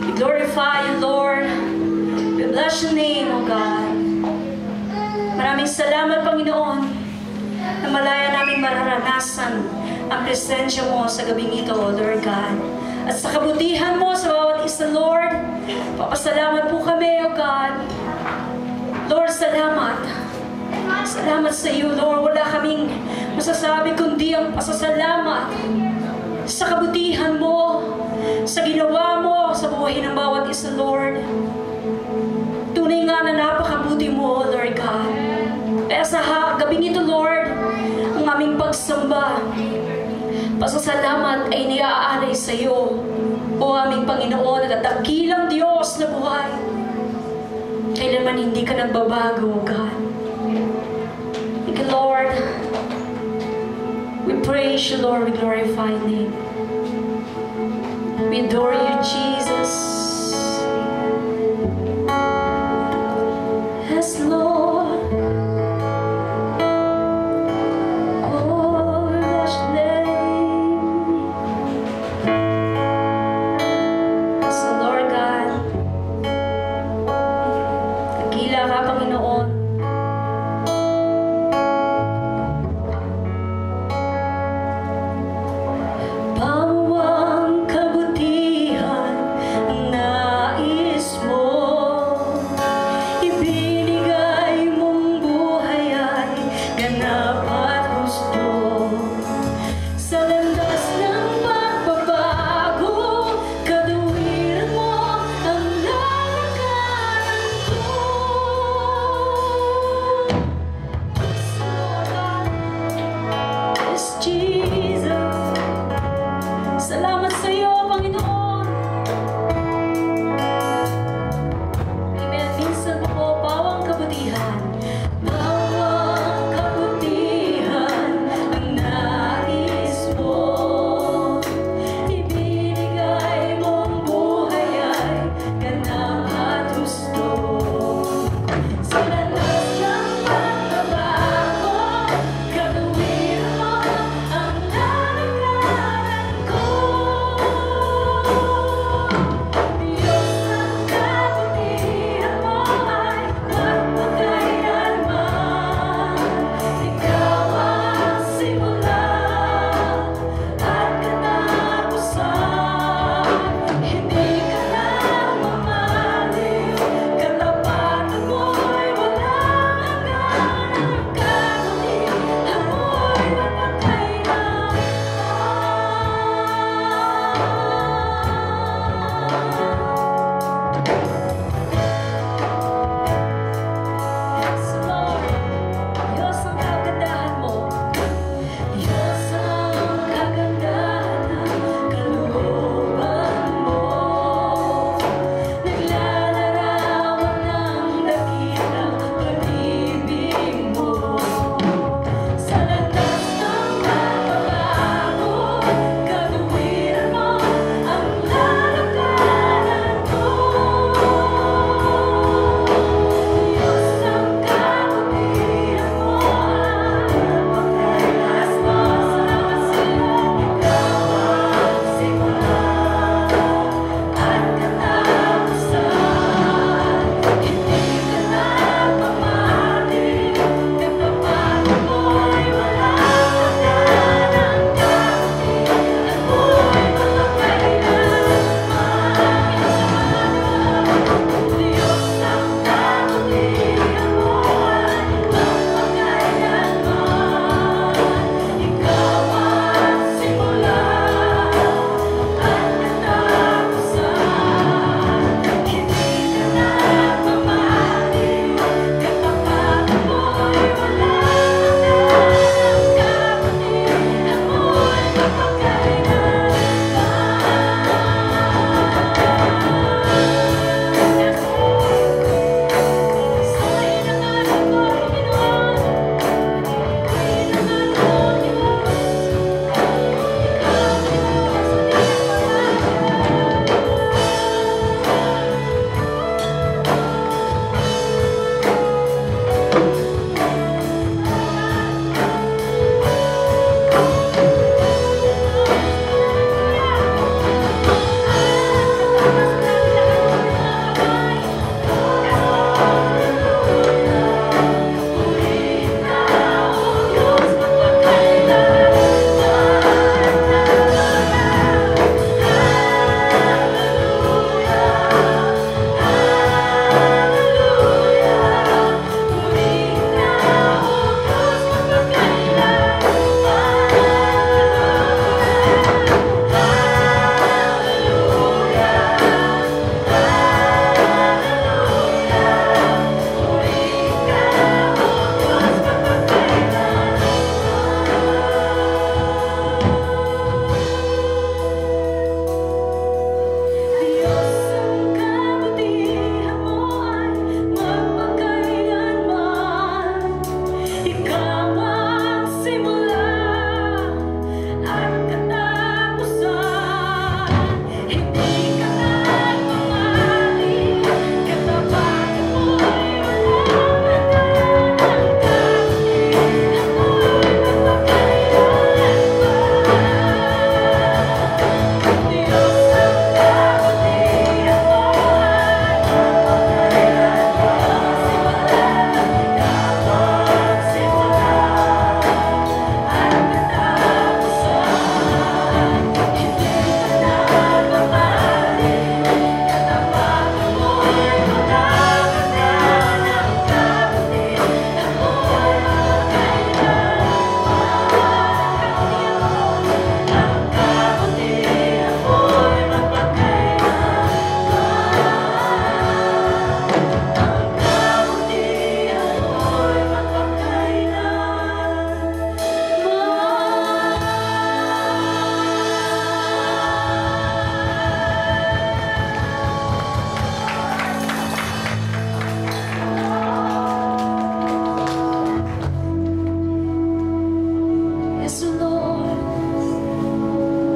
We glorify you, Lord. We bless your name, O God. Maraming salamat, Panginoon, na malaya namin mararanasan ang presensya mo sa gabing ito, Lord God. At sa kabutihan mo sa bawat isa, Lord, papasalamat po kami, O God. Lord, salamat. Salamat sa iyo, Lord. Wala kaming masasabi kundi ang pasasalamat sa kabutihan mo, sa ginawa mo sa buhay ng bawat isa, Lord. Tunay nga na napakabuti mo, Lord God. Kaya sa gabing ito, Lord, ang aming pagsamba, pasasalamat ay niaalay sa iyo, O aming Panginoon at dakilang Diyos na buhay. Kailanman hindi ka nagbabago, O God. Thank you, Lord. We praise you, Lord. We glorify your name. We adore you, Jesus.